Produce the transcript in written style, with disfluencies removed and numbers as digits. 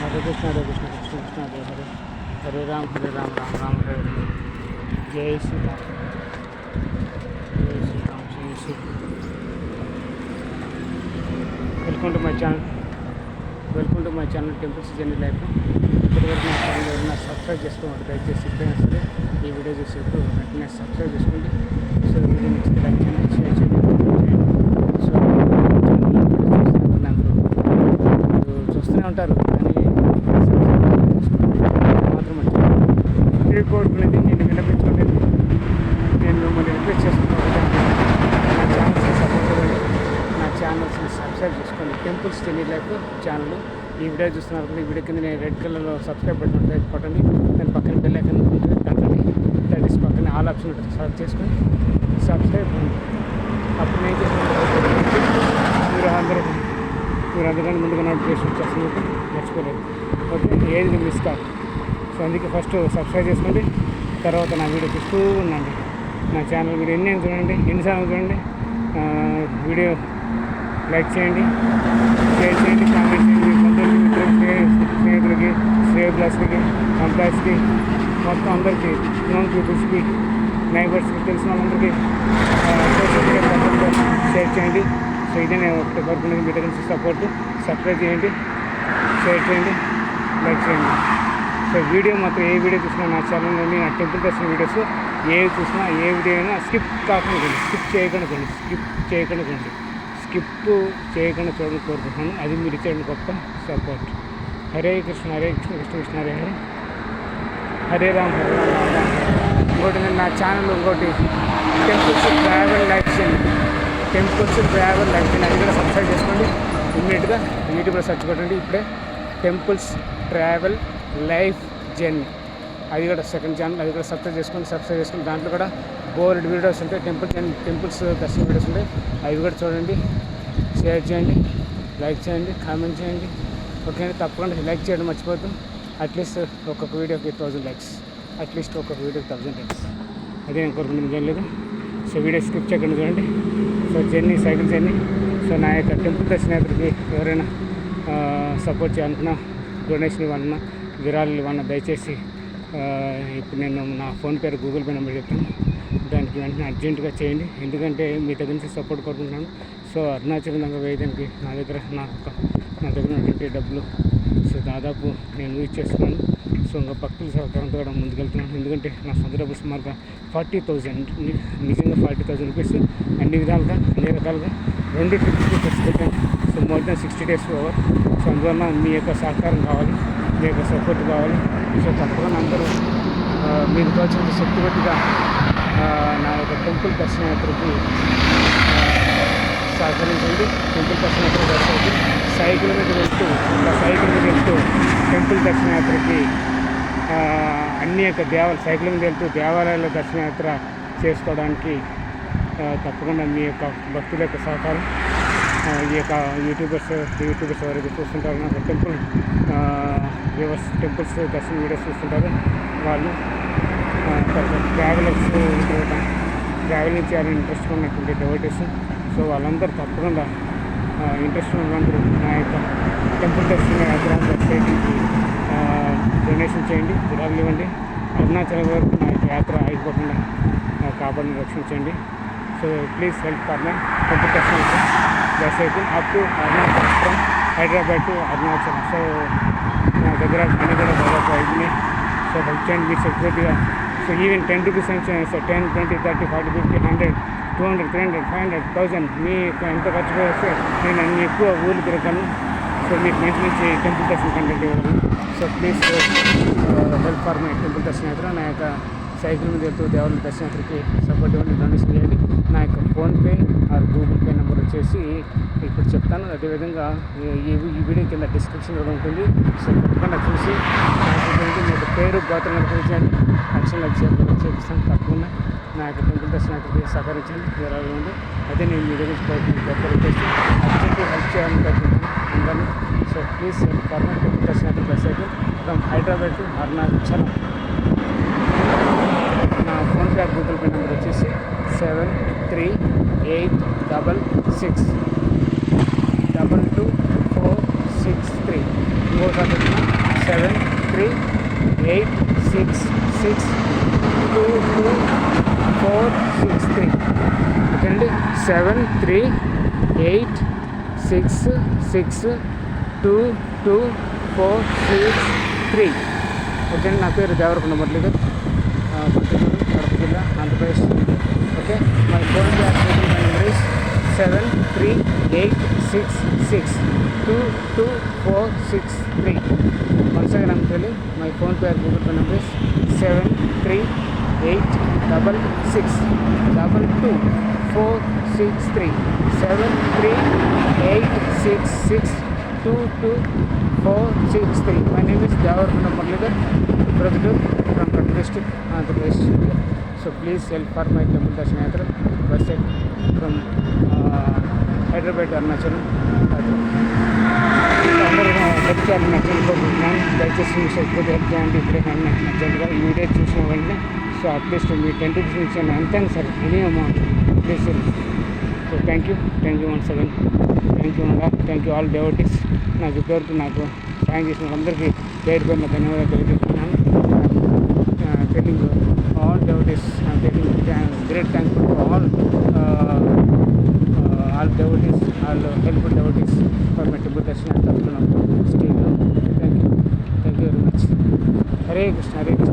हरे कृष्ण कृष्ण कृष्ण हरे हरे हरे राम राम राम हरे हरे जय श्री राम जय श्री राम जय Shri welcome to my channel temples journey life. ఇప్పటివరకు నా ఛానల్ ఎవరైనా సబ్స్క్రైబ్ చేసుకోండి. దయచేసి ఎప్పుడైనా సరే ఈ వీడియో చూసేప్పుడు వెంటనే సబ్స్క్రైబ్ చేసుకోండి. సో వీడియో నచ్చితే లైక్ చేయండి, షేర్ చేయండి, కామెంట్ చేయండి. సో నాకు చూస్తూనే ఉంటారు కానీ మాత్రం మర్చిపోయి కోరుకునేది నేను విన్నపించుకునేది నేను మిమ్మల్ని రిక్వెస్ట్ చేసుకుంటాను. నా ఛానల్స్ని సపోర్ట్ ఇవ్వండి, నా ఛానల్స్ని సబ్స్క్రైబ్ చేసుకోండి. Temples journey life channel. ఈ వీడియో చూస్తున్నారు ఈ వీడియో కింద నేను రెడ్ కలర్లో సబ్స్క్రైబ్ బటన్ ఉంటుంది, కొట్టండి. దాని పక్కన బెల్ ఐకాన్ ఉంటుంది, దాంట్లోని దట్ ఈస్ పక్కన ఆల్ ఆప్షన్ ఉంటుంది. సెలెక్ట్ చేసుకొని సబ్స్క్రైబ్ అప్పుడు నేను చేసిన మీరు అందుకని ముందుగా నోటిఫికేషన్ వచ్చేస్తుంది, మర్చిపోలేదు. ఓకే, ఏది మిస్ కాదు. సో అందుకే ఫస్ట్ సబ్స్క్రైబ్ చేసుకోండి, తర్వాత నా వీడియో చూస్తూ ఉండండి. నా ఛానల్ మీరు ఎన్ని చూడండి, ఎన్నిసార్లు చూడండి. వీడియో లైక్ చేయండి, షేర్ చేయండి, కామెంట్ చేయండి. బంధువులకి, మిత్రులకి, స్నేహితులకి, శ్రేయోభిలాషులకి, ఎంప్లాయీస్కి, మొత్తం అందరికీ, నోన్ పీపుల్స్కి, నైబర్స్కి, తెలిసిన వాళ్ళందరికీ సోషల్ మీడియా ప్లాట్ఫామ్లో షేర్ చేయండి. సో ఇదే నేను ఒకటి కోరుకునేది. మీ దగ్గర నుంచి సపోర్ట్. సబ్స్క్రైబ్ చేయండి, షేర్ చేయండి, లైక్ చేయండి. సో వీడియో మాత్రం ఏ వీడియో చూసినా నా ఛానల్లోని నా టెంపుల్ దర్శన వీడియోస్ ఏవి చూసినా ఏ వీడియో అయినా స్కిప్ కాకుండా స్కిప్ చేయకుండా చూడని కోరుకుంటున్నాను. అది మీరు ఇచ్చేయండి గొప్ప సపోర్ట్. హరే కృష్ణ కృష్ణ కృష్ణ హరే హరే హరే రామ్ రామ్ రామ్. ఇంకోటి నేను నా ఛానల్ ఇంకోటి టెంపుల్స్ ట్రావెల్ లైఫ్ చేయండి, అది కూడా సబ్స్క్రైబ్ చేసుకోండి. ఇమ్మీడియట్గా యూట్యూబ్లో సెర్చ్ కొట్టండి. ఇప్పుడే టెంపుల్స్ ట్రావెల్ లైఫ్ జర్నీ, అది కూడా సెకండ్ ఛానల్. అది కూడా సబ్స్క్రైబ్ చేసుకొని దాంట్లో కూడా బోర్డ్ వీడియోస్ ఉంటాయి, టెంపుల్స్ దర్శన వీడియోస్ ఉంటాయి. అవి కూడా చూడండి, షేర్ చేయండి, లైక్ చేయండి, కామెంట్ చేయండి. ఓకే, తప్పకుండా లైక్ చేయడం మర్చిపోతాం. అట్లీస్ట్ ఒక్కొక్క వీడియోకి 1000 లైక్స్, ఒక్కొక్క వీడియోకి 1000 లైక్స్. అదే నేను కోరుకుంటున్నాను, ఏం లేదు. సో వీడియో స్కిప్ చేయకుండా చూడండి. So cycle journey. సో నా యొక్క టెంపుల్ దర్శన యాత్రకి ఎవరైనా సపోర్ట్ చేయాలనుకున్నా, డొనేషన్ ఇవ్వాలన్నా, విరాళాలు ఇవ్వాలన్నా దయచేసి ఇప్పుడు నేను నా ఫోన్పే, గూగుల్ పే నెంబర్ చెప్తాను. దానికి వెంటనే అర్జెంటుగా చేయండి. ఎందుకంటే మీ దగ్గర నుంచి సపోర్ట్ కోరుకుంటున్నాను. సో అరుణాచలం దాకా వేయడానికి నా దగ్గర ఉన్నటువంటి డబ్బులు సో దాదాపు నేను యూజ్ చేస్తున్నాను. సో ఇంకా భక్తుల సహకారంతో కూడా ముందుకెళ్తున్నాను. ఎందుకంటే నా సొంత డబ్బులు సుమారుగా 40,000, నిజంగా 40,000 రూపీస్ అన్ని రకాలుగా 2 ట్రిప్స్కి ఖర్చు పెట్టాను. So more than 60 days over. So అందువల్ల మీ యొక్క సహకారం కావాలి, మీ యొక్క సపోర్ట్ కావాలి. సో తప్పకుండా అందరూ మీకు తోచిన శక్తి బట్టిగా నా యొక్క టెంపుల్ దర్శన యాత్రకి సహకరించండి. టెంపుల్ దర్శన యాత్ర సైకిల్ మీద వెళ్తూ టెంపుల్ దర్శన యాత్రకి అన్ని యొక్క సైకిల్ మీద వెళ్తూ దేవాలయాల దర్శన యాత్ర చేసుకోవడానికి తప్పకుండా మీ యొక్క భక్తుల యొక్క సహకారం. ఈ యొక్క యూట్యూబర్స్ ఎవరైతే చూస్తుంటారో నాకు టెంపుల్స్ దర్శన వీడియోస్ చూస్తుంటారు వాళ్ళు, ట్రావెలింగ్ చేయాలని ఇంట్రెస్ట్ ఉన్నటువంటి డెవోటీస్. సో వాళ్ళందరూ తప్పకుండా ఇంట్రెస్ట్ ఉన్నందరూ నా యొక్క టెంపుల్ దర్శన యాత్ర వెబ్సైట్కి డొనేషన్ చేయండి, విరాళాలు ఇవ్వండి. అరుణాచలం వరకు నా యొక్క యాత్ర అయిపోకుండా కాపాడిని రక్షించండి. So please help for my temple దర్శన website up to Arunachalam, from Hyderabad to Arunachalam. So నా దగ్గర అన్ని కూడా దాదాపు అయిపోయినాయి. సో హెల్ప్ చేయండి మీరు సెక్యూరిటీగా. సో ఈవెన్ 10 రూపీస్ సో 10, 20, 30, 40, 50, 100, 200, 300, 500, 1000 మీకు ఎంత ఖర్చు వస్తే నేను అన్ని ఎక్కువ ఊళ్ళు తిరగను. సో మీకు మంచి టెంపుల్ దర్శన కంటెంట్ ఇవ్వగలను. So please help for my temple దర్శన యాత్ర. నా యొక్క సైకిల్ మీద వెళ్తూ దేవాలయ దర్శన యాత్రకి సపోర్ట్ ఇవ్వండి, డొనేషన్ చేయండి. నా యొక్క PhonePe are Google pay number వచ్చేసి ఇప్పుడు చెప్తాను. అదేవిధంగా ఈ వీడియో కింద డిస్క్రిప్షన్ కూడా ఉంటుంది. సో తప్పకుండా చూసి మీ యొక్క పేరు, గోత్రం చేయండి. యాక్షన్ చేపిస్తాను. తప్పకుండా నా యొక్క టెంపుల్ దర్శన యాత్రకి సహకరించండి, వివరాలు ఇవ్వండి. అదే నేను మీ దగ్గర గొప్ప రిక్వెస్ట్ అర్జెంట్గా హెల్ప్ చేయాలని కోరుకుంటున్నాను అందరినీ. So please for my temple దర్శన యాత్ర website from Hyderabad to Arunachalam. నా ఫోన్పే గూగుల్ పే నెంబర్ వచ్చేసి 738666224663. ఇంకోసారి 7386622463. ఓకే అండి, 7386622463. ఓకే అండి, నా పేరు దేవరకొండ మురళీధర్, పుత్తూరు, కడప జిల్లా, Andhra Pradesh. Okay, my phone number is 7386622463. Once again I'm telling, my phone pay or Google Pay number is 738666222463. 738666222463. My name is Devarkonda Muralidhar, Pradipur from Kadapa district, Andhra Pradesh. So please help for my temple darshan yatra website from Hyderabad, Arunachalam. అందరూ help నచ్చనుకుంటున్నాను. దయచేసి మీ సరిపోతే help చేయండి. ఇప్పుడే కానీ నాకు నచ్చండిగా ఈ video చూసిన వెంటనే సో అట్లీస్ట్ మీ 10 రూపీస్ ఇచ్చాను, అంతేనా సరే, any amount please. So thank you once again. Thank you all devotees. నాకు ఇప్పటివరకు నాకు సాయం చేసిన వాళ్ళందరికీ పేరు పేరున ధన్యవాదాలు తెలియజేస్తున్నాను. Telling all devotees, telling great thankful to all devotees, all helpful devotees for my temple darshan. Still, thank you very much. Hare Krishna, Hare Krishna.